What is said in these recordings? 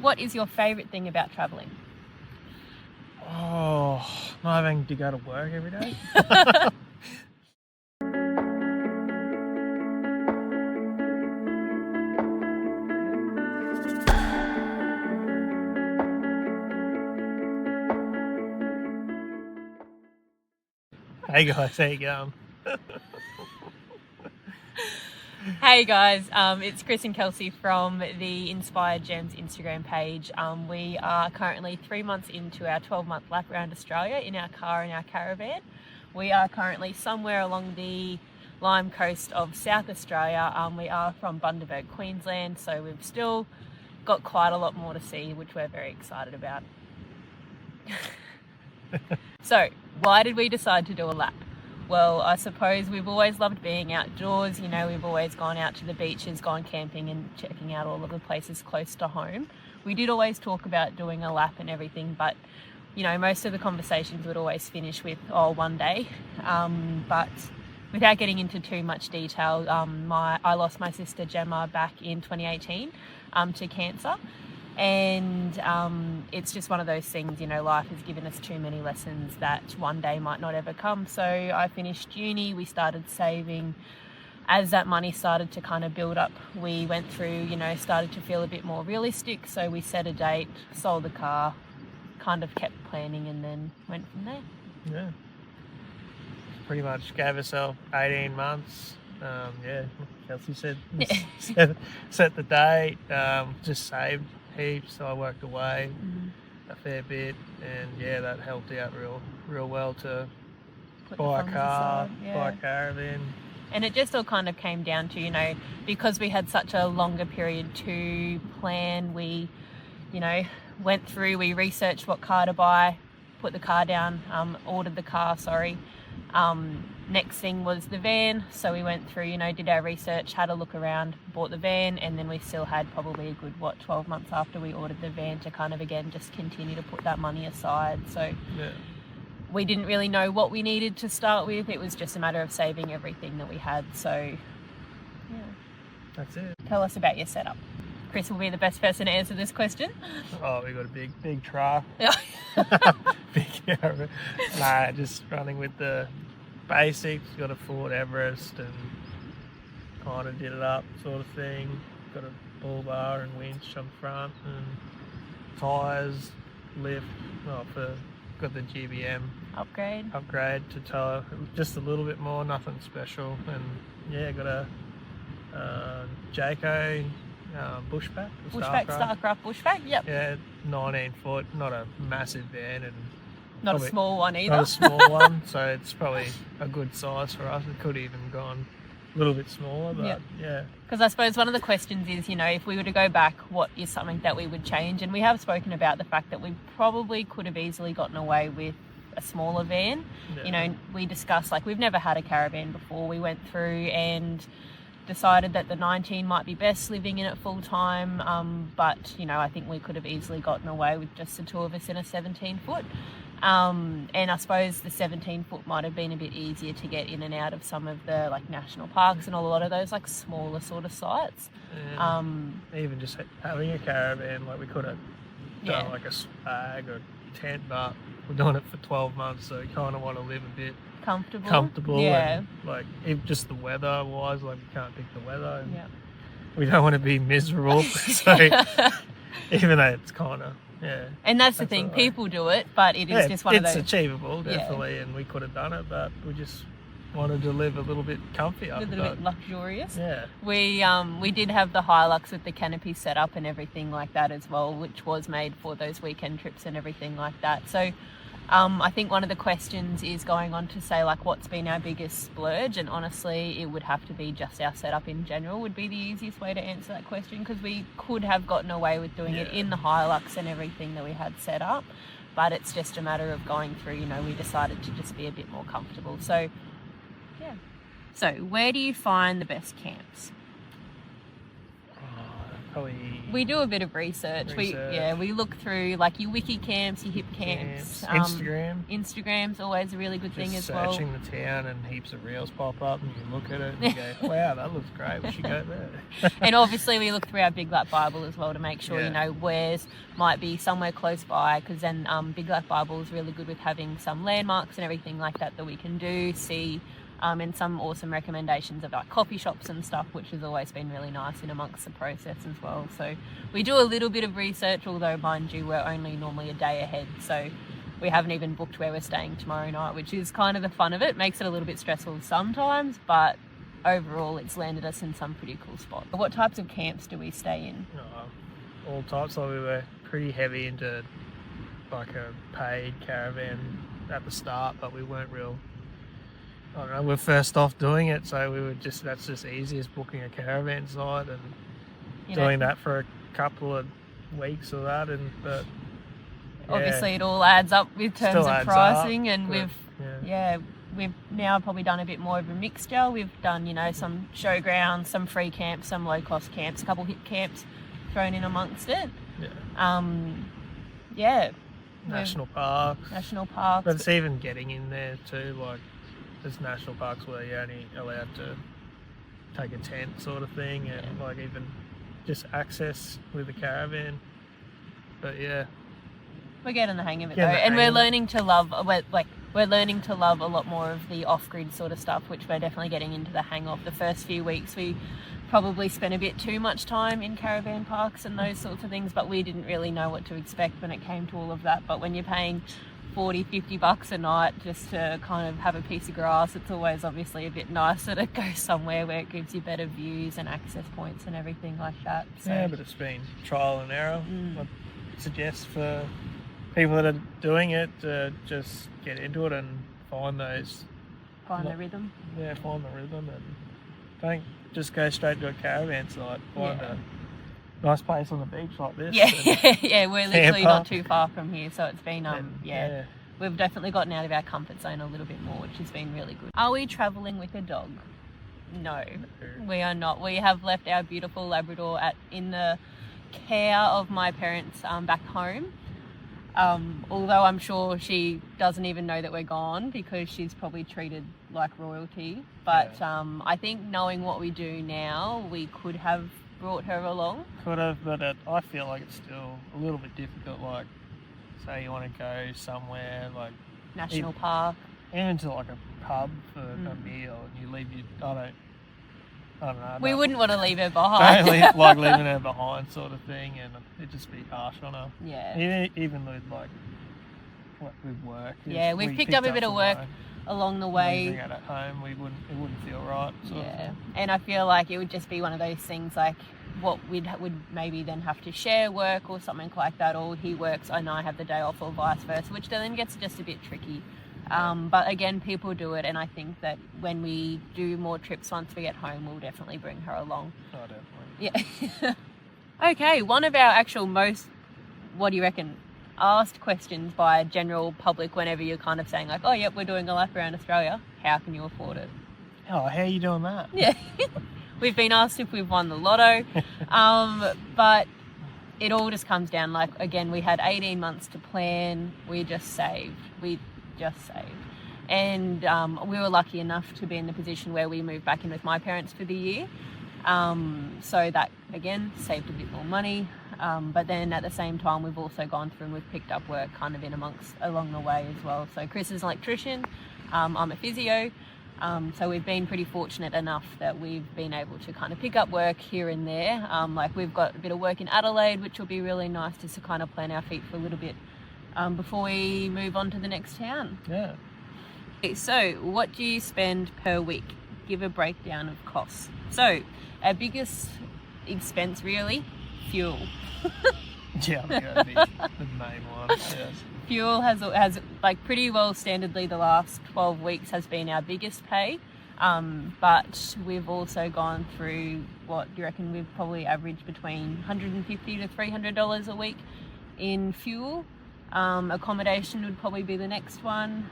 What is your favourite thing about travelling? Oh, not having to go to work every day. Hey guys, how you going? Hey guys, it's Chris and Kelsey from the Inspired Gems Instagram page. We are currently 3 months into our 12-month lap around Australia in our car and our caravan. We are currently somewhere along the Lime coast of South Australia. We are from Bundaberg, Queensland, so we've still got quite a lot more to see, which we're very excited about. So, why did we decide to do a lap? Well, I suppose we've always loved being outdoors. You know, we've always gone out to the beaches, gone camping and checking out all of the places close to home. We did always talk about doing a lap and everything, but, you know, most of the conversations would always finish with, oh, one day. But without getting into too much detail, I lost my sister Gemma back in 2018 to cancer. And it's just one of those things, you know, life has given us too many lessons that one day might not ever come. So I finished uni, we started saving. As that money started to kind of build up, we went through, you know, started to feel a bit more realistic. So we set a date, sold the car, kind of kept planning and then went from there. Yeah. Pretty much gave herself 18 months. Yeah, Kelsey said, set the date, just saved heaps, so I worked away a fair bit, and yeah, that helped out real well to buy a car, buy a caravan. And it just all kind of came down to, you know, because we had such a longer period to plan, we, you know, went through, we researched what car to buy, put the car down, ordered the car, next thing was the van, so we went through, you know, did our research, had a look around, bought the van, and then we still had probably a good 12 months after we ordered the van to kind of again just continue to put that money aside. So yeah, we didn't really know what we needed to start with. It was just a matter of saving everything that we had. So yeah, that's it. Tell us about your setup. Chris will be the best person to answer this question. Oh, we got a big truck. Big caravan. Nah, just running with the basics. Got a Ford Everest and kind of did it up sort of thing. Got a bull bar and winch on front and tyres, lift. Got the GBM upgrade to tow just a little bit more, nothing special. And yeah, got a Jayco Bushpack. Starcraft Bushpack, yep. Yeah, 19 foot, not a massive van and not a small one either. Not a small one, so it's probably a good size for us. It could even gone a little bit smaller, but yeah. Because I suppose one of the questions is, you know, if we were to go back, what is something that we would change? And we have spoken about the fact that we probably could have easily gotten away with a smaller van. Yeah. You know, we discussed, like, we've never had a caravan before. We went through and decided that the 19 might be best living in it full time, but, you know, I think we could have easily gotten away with just the two of us in a 17 foot. And I suppose the 17 foot might have been a bit easier to get in and out of some of the like national parks and a lot of those like smaller sort of sites. Even just having a caravan, like we could have done like a spag or tent, but we're doing it for 12 months, so you kind of want to live a bit comfortable. Yeah. And like if just the weather wise, like we can't pick the weather and we don't want to be miserable. So even though it's kind of and that's the thing, people do it, but it is just one of those. It's achievable, definitely, and we could have done it, but we just wanted to live a little bit comfier. A little bit luxurious. Yeah. We did have the Hilux with the canopy set up and everything like that as well, which was made for those weekend trips and everything like that. So I think one of the questions is going on to say, like, what's been our biggest splurge? And honestly, it would have to be just our setup in general would be the easiest way to answer that question, because we could have gotten away with doing it in the Hilux and everything that we had set up. But it's just a matter of going through, you know, we decided to just be a bit more comfortable. So, yeah. So, where do you find the best camps? probably... We do a bit of research. We look through like your WikiCamps, your Hipcamps. Instagram's always a really good thing as well. Searching the town and heaps of reels pop up and you look at it and you go, wow, that looks great, we should go there. And obviously we look through our Big Lap Bible as well to make sure, you know, where's might be somewhere close by, because then Big Lap Bible is really good with having some landmarks and everything like that we can do, see. And some awesome recommendations of like coffee shops and stuff, which has always been really nice in amongst the process as well. So we do a little bit of research, although mind you, we're only normally a day ahead. So we haven't even booked where we're staying tomorrow night, which is kind of the fun of it. Makes it a little bit stressful sometimes, but overall it's landed us in some pretty cool spots. What types of camps do we stay in? All types. Like we were pretty heavy into like a paid caravan at the start, but we weren't real... I don't know, we're first off doing it, so we were that's just easy as booking a caravan site and doing that for a couple of weeks or that. But obviously it all adds up with terms of pricing, and we've now probably done a bit more of a mixture. We've done, you know, some showgrounds, some free camps, some low cost camps, a couple hip camps thrown in amongst it. National parks. But it's even getting in there too, like there's national parks where you're only allowed to take a tent sort of thing, and like even just access with a caravan. But we're getting the hang of it though, and we're learning to love a lot more of the off-grid sort of stuff, which we're definitely getting into the hang of. The first few weeks we probably spent a bit too much time in caravan parks and those sorts of things, but we didn't really know what to expect when it came to all of that. But when you're paying $40-50 a night just to kind of have a piece of grass, it's always obviously a bit nicer to go somewhere where it gives you better views and access points and everything like that. So, yeah, but it's been trial and error. I suggest for people that are doing it to just get into it and find the rhythm. Yeah, find the rhythm, and don't just go straight to a caravan site. Find a nice place on the beach like this. We're literally not too far from here, so it's been we've definitely gotten out of our comfort zone a little bit more, which has been really good. Are we travelling with a dog? No, we are not. We have left our beautiful Labrador in the care of my parents back home. Although I'm sure she doesn't even know that we're gone, because she's probably treated like royalty. But I think knowing what we do now, we could have brought her along. Could have, but I feel like it's still a little bit difficult. Like, say you want to go somewhere like national park, even to like a pub for a meal, and you leave I don't know. We wouldn't want to leave her behind. Like leaving her behind, sort of thing, and it'd just be harsh on her. Yeah. Even with like with work. Yeah, we've picked up a bit of work along the way. Leaving it at home, it wouldn't feel right. And I feel like it would just be one of those things like what would maybe then have to share work or something like that, or he works and I have the day off, or vice versa, which then gets just a bit tricky. But again, people do it, and I think that when we do more trips once we get home, we'll definitely bring her along. Oh, definitely. Yeah. Okay, one of our actual most, what do you reckon, asked questions by a general public whenever you're kind of saying like, oh yep, we're doing a lap around Australia, how can you afford it? Oh, how are you doing that? Yeah. We've been asked if we've won the lotto, but it all just comes down, like, again, we had 18 months to plan. We just saved. And we were lucky enough to be in the position where we moved back in with my parents for the year. So that, again, saved a bit more money. But then at the same time, we've also gone through and we've picked up work kind of along the way as well. So Chris is an electrician. I'm a physio. So we've been pretty fortunate enough that we've been able to kind of pick up work here and there. Like we've got a bit of work in Adelaide, which will be really nice just to kind of plant our feet for a little bit before we move on to the next town. Yeah. Okay, so what do you spend per week? Give a breakdown of costs. So our biggest expense really, fuel. Yeah, the main one. Yes. Fuel has like pretty well standardly the last 12 weeks has been our biggest pay, but we've also gone through, what do you reckon, we've probably averaged between $150 to $300 a week in fuel. Accommodation would probably be the next one.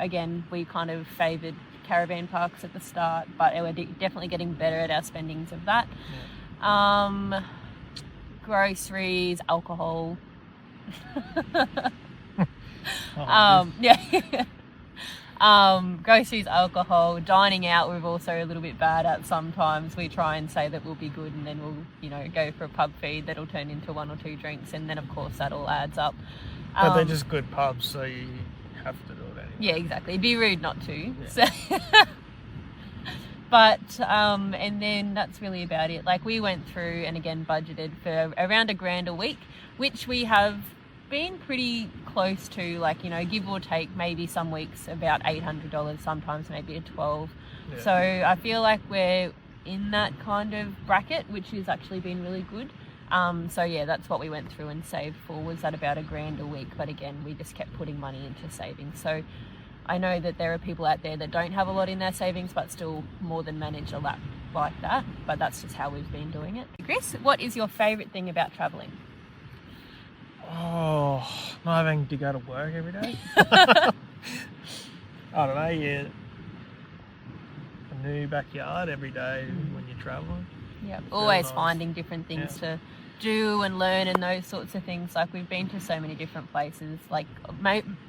Again, we kind of favoured caravan parks at the start, but we're definitely getting better at our spendings of that. Groceries, alcohol. Oh, Yeah. Groceries, alcohol, dining out. We're also a little bit bad at sometimes. We try and say that we'll be good, and then we'll, go for a pub feed that'll turn into 1 or 2 drinks, and then of course that all adds up. but they're just good pubs, so you have to do it anyway. Yeah, exactly. It'd be rude not to. Yeah. So but and then that's really about it. Like, we went through and again budgeted for around $1,000 a week, which we have been pretty close to, like, give or take, maybe some weeks about $800, sometimes maybe a 12. Yeah. So I feel like we're in that kind of bracket, which has actually been really good. So yeah, that's what we went through and saved for, was at about $1,000 a week. But again, we just kept putting money into savings. So I know that there are people out there that don't have a lot in their savings, but still more than manage a lap like that. But that's just how we've been doing it. Chris, what is your favourite thing about travelling? Oh, not having to go to work every day. I don't know, a new backyard every day when you're travelling. Yeah, It's always nice. finding different things to do and learn and those sorts of things. Like, we've been to so many different places, like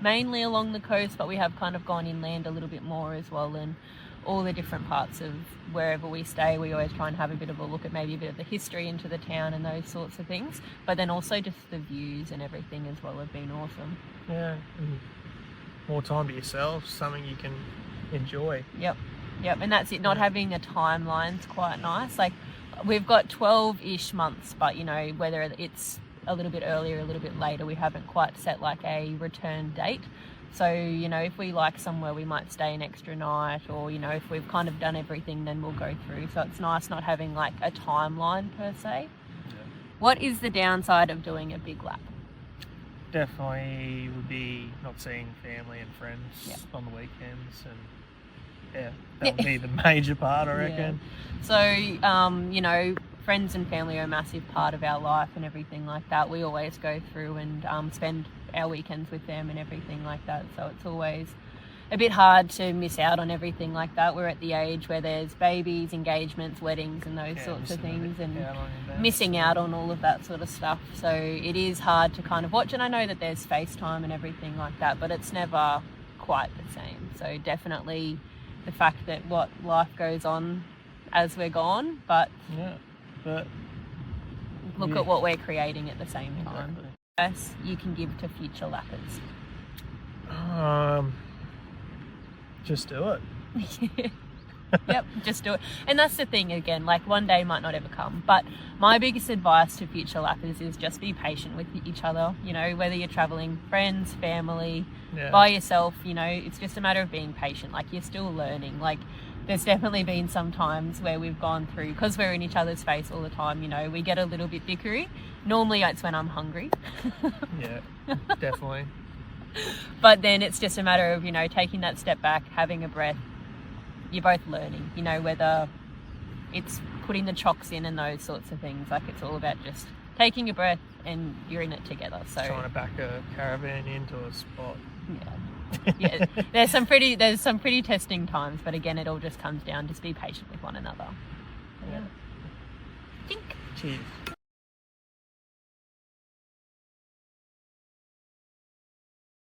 mainly along the coast, but we have kind of gone inland a little bit more as well, and all the different parts of wherever we stay, we always try and have a bit of a look at maybe a bit of the history into the town and those sorts of things. But then also just the views and everything as well have been awesome. Yeah, and more time to yourself, something you can enjoy. Yep, and that's it. Not having a timeline's quite nice. Like, we've got 12-ish months, but whether it's a little bit earlier, a little bit later, we haven't quite set like a return date. So, if we like somewhere, we might stay an extra night, or, if we've kind of done everything, then we'll go through. So it's nice not having like a timeline per se. Yeah. What is the downside of doing a big lap? Definitely would be not seeing family and friends on the weekends, and that would be the major part, I reckon. So, friends and family are a massive part of our life and everything like that. We always go through and spend our weekends with them and everything like that. So it's always a bit hard to miss out on everything like that. We're at the age where there's babies, engagements, weddings and those sorts of things, and missing out on all of that sort of stuff. So it is hard to kind of watch, and I know that there's FaceTime and everything like that, but it's never quite the same. So definitely the fact that life goes on as we're gone, but look at what we're creating at the same time. Exactly. Yes, you can give to future lappers. Just do it. Yep, just do it. And that's the thing, again, like, one day might not ever come, but my biggest advice to future lappers is just be patient with each other. Whether you're traveling, friends, family, by yourself, it's just a matter of being patient. Like, you're still learning. Like, there's definitely been some times where we've gone through, because we're in each other's face all the time, we get a little bit bickery. Normally it's when I'm hungry. Yeah, definitely. But then it's just a matter of, taking that step back, having a breath. You're both learning, whether it's putting the chocks in and those sorts of things. Like, it's all about just taking a breath, and you're in it together. So trying to back a caravan into a spot. Yeah, there's some pretty testing times, but again, it all just comes down, just be patient with one another. Yeah. Think. Cheers.